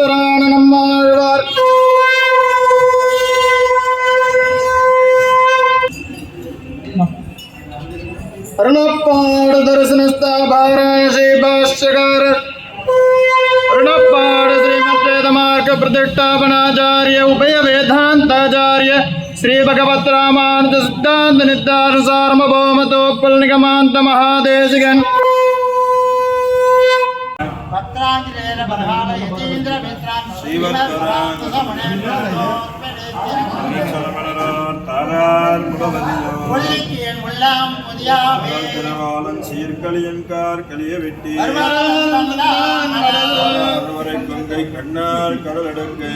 பக்தரான நம்மாழ்வார் அருணப்பாடு தரிசனஸ்தாபாராயணசி பாஷ்யகாரர் அருணப்பாடு ஸ்ரீமத் வேதமார்க்க பிரதிஷ்டாபனாச்சாரிய உபய வேதாந்தாச்சாரிய श्री भगवत रामानुज सिद्धांत निदान सार्वभौमतोपल निगमांत महादेशिकन भक्तांजलेन बलहाल यतीन्द्र मित्रान् श्रीवत्तरान् तारार मुगवदियो உள்ளாம் புதியாவே திருவாலன் சீர்களியன்கார் கலிய வெட்டி ஒருவரை கொங்கை கண்ணால் கடலடுக்கு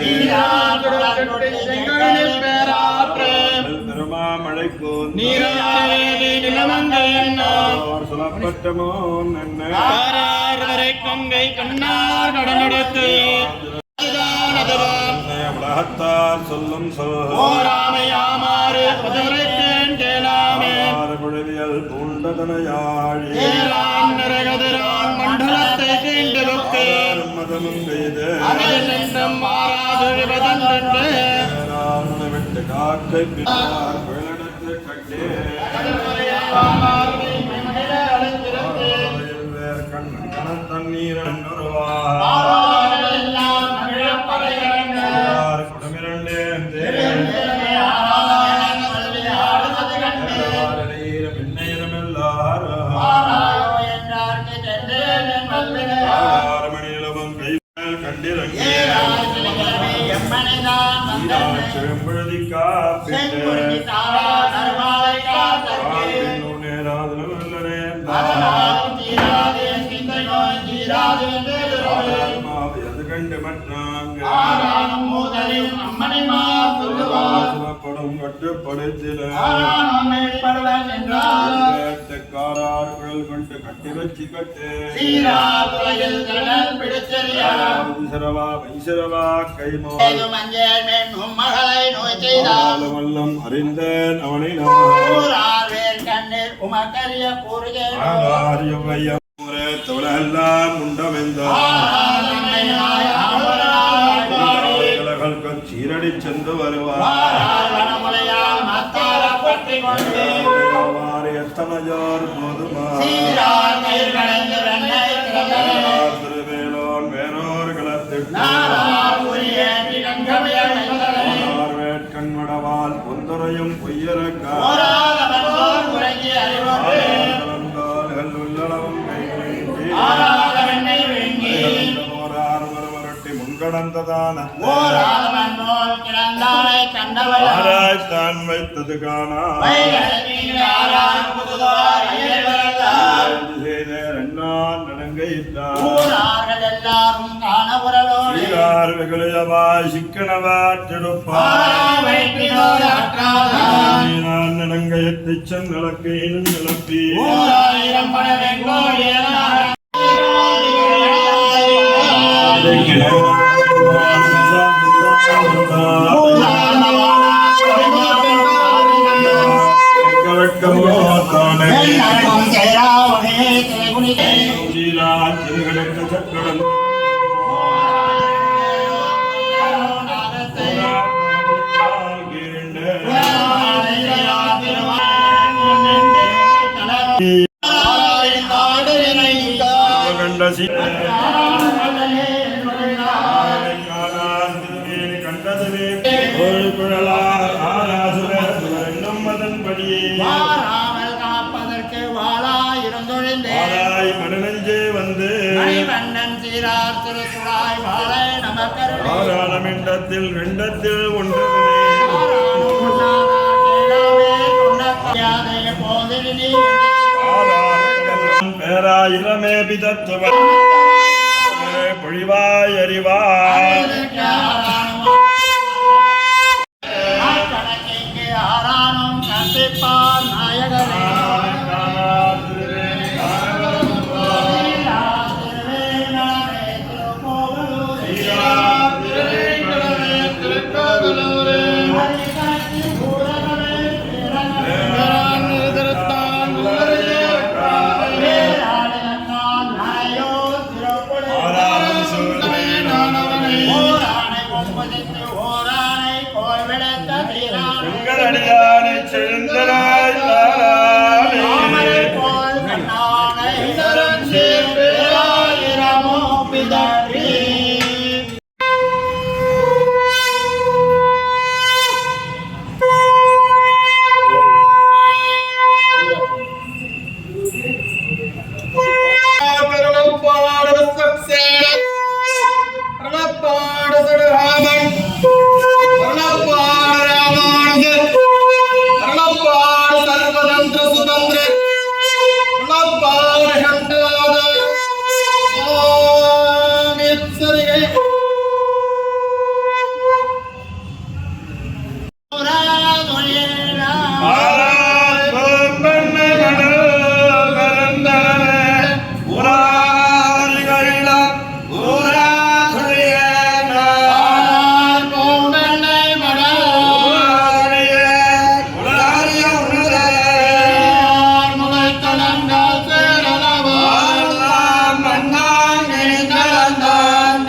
பெருமாமழை போல் சொல்லப்பட்டமோ நன்னை கொங்கை கண்ணால் கடலடுக்கு உலகத்தார் சொல்லும் சோராமையாமாறு புழவியல் பூண்டதனையாழி மண்டலத்தை தீண்டலுக்கு மதமும் செய்து விட்டு காக்கை பின்னார் குழலத்து கட்டே கண்ணன் தண்ணீர் கட்டி வச்சு கட்டு வல்லம் அறிந்தேன் அவனை தொழெல்லாம் உண்டமெந்தார்கள் சீரடி சென்று வருவார் எத்தனையோர் போதுமா திருவேலோன் வேறோர் வேட்கண்மடவால் பொந்துரையும் பொய்யரக்கால் உள்ளளவும் கைவரட்டி முன்கடந்ததான தான் வைத்தது காணா நடங்கயத்தை சென்னலக்கை நிலப்பி சக்கரம் காப்பதற்கு வாழா இருந்தொழிந்தேன் மனநெஞ்சே வந்து சீரார் திருக்குறாய் வாழை நமக்கருமிண்டத்தில் ரெண்டத்தில் ஒன்று பேராயிரமே பிதத்துவ பொழிவாய் அறிவாய் ஆரானும் கண்டிப்பார் நாயகரே உபதித்து ஓரானை கோல் விளத்த தீரானை செங்கரடியானை செழுந்தராய் தாரானே. தாமரை போல் கண்ணானை தரஞ்சீர் பேராயிரமோ பிதற்றி ஆராய் பொன்பெண்ணை கடல் கலந்தனவே. ஊராரிகளில ஊராகுரியன. ஊராரிய உலகாரிய உணரே. ஆரெல்லாம் மண்ணாங் கிழிந்தளந்தான்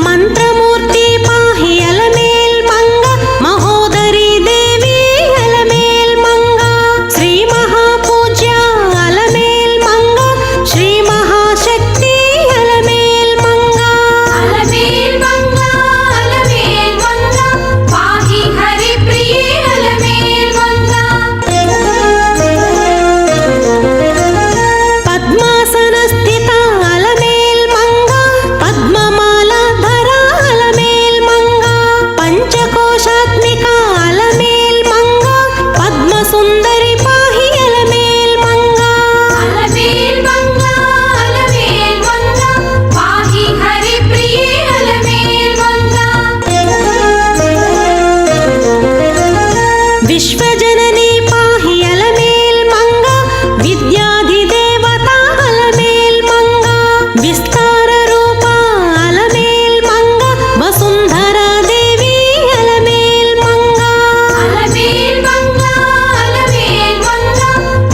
మంత్రమూర్తి పాహి అలమేల్ మంగ మహోదరి దేవి అలమేల్ మంగ శ్రీ మహాపూజ్య అలమేల్ మంగ శ్రీ మహాశక్తి అలమేల్ మంగ అలమేల్ మంగ అలమేల్ మంగ పాహి హరి ప్రియ అలమేల్ మంగ పద్మాసన స్థిత అలమేల్ మంగ పద్మమాల ధర అలమేల్ మంగ పంచకోశాత్మిక అలమేల్ మంగ పద్మ సుందరి పాహి అలమేల్ మంగ అలమేల్ మంగ అలమేల్ మంగ పాహి హరి ప్రియ అలమేల్ మంగ విశ్వజనని పాహి అలమేల్ మంగ విద్యాధిదేవత అలమేల్ మంగ విస్తార రూప అలమేల్ మంగ వసుంధరా దేవి అలమేల్ మంగ అలమేల్ మంగ అలమేల్ మంగ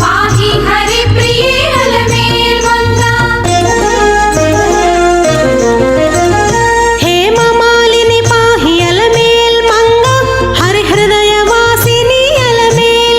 పాహి హరి ప్రియ అలమేల్ మంగ హేమమాలిని పాహి అలమేల్ మంగ హరి హృదయ వాసిని అలమేల్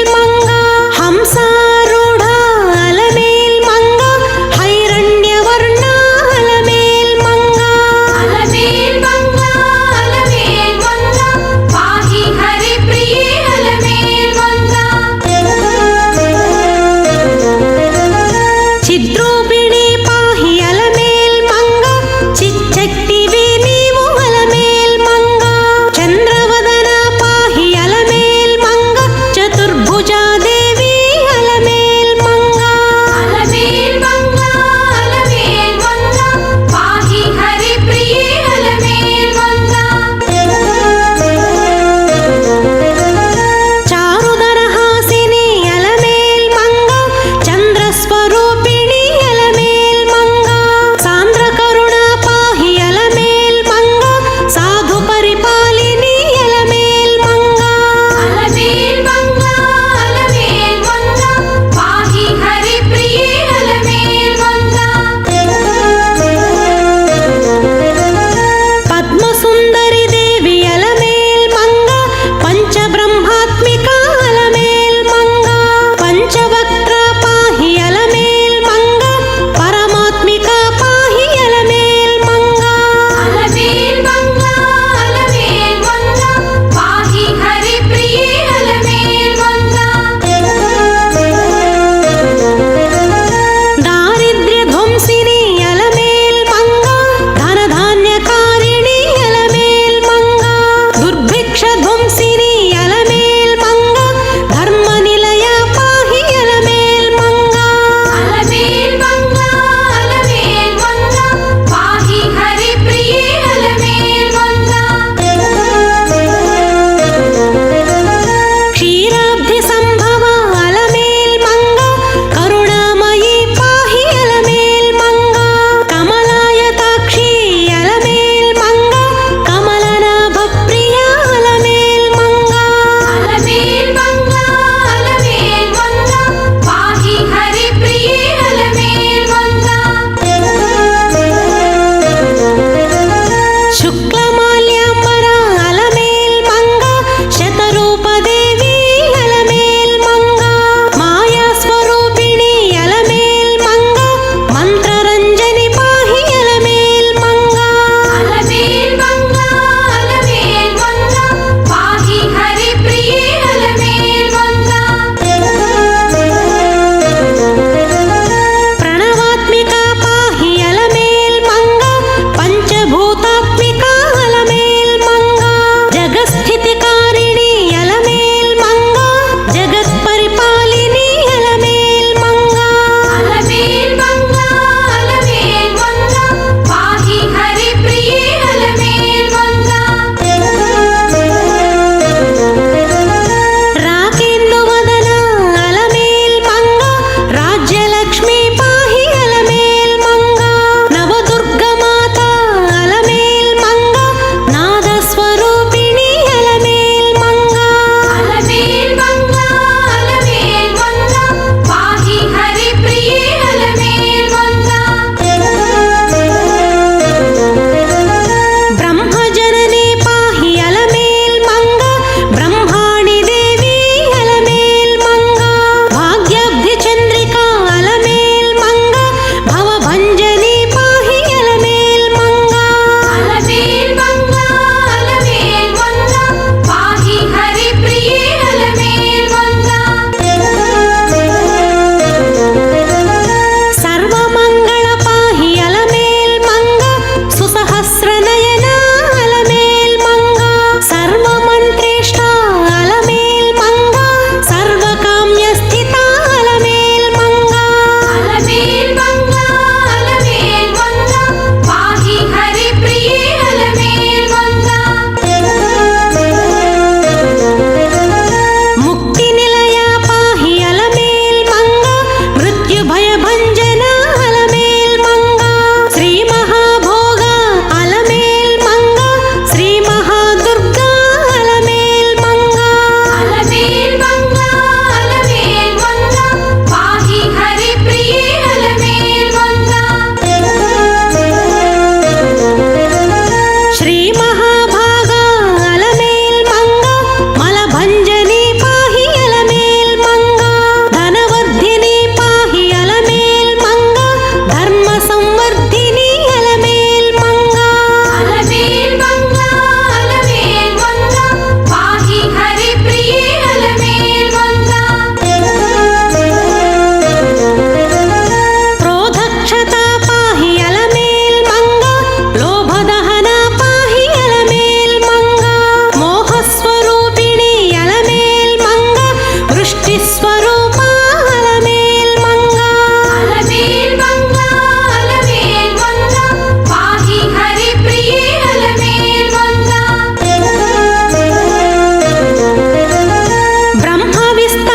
విస్తార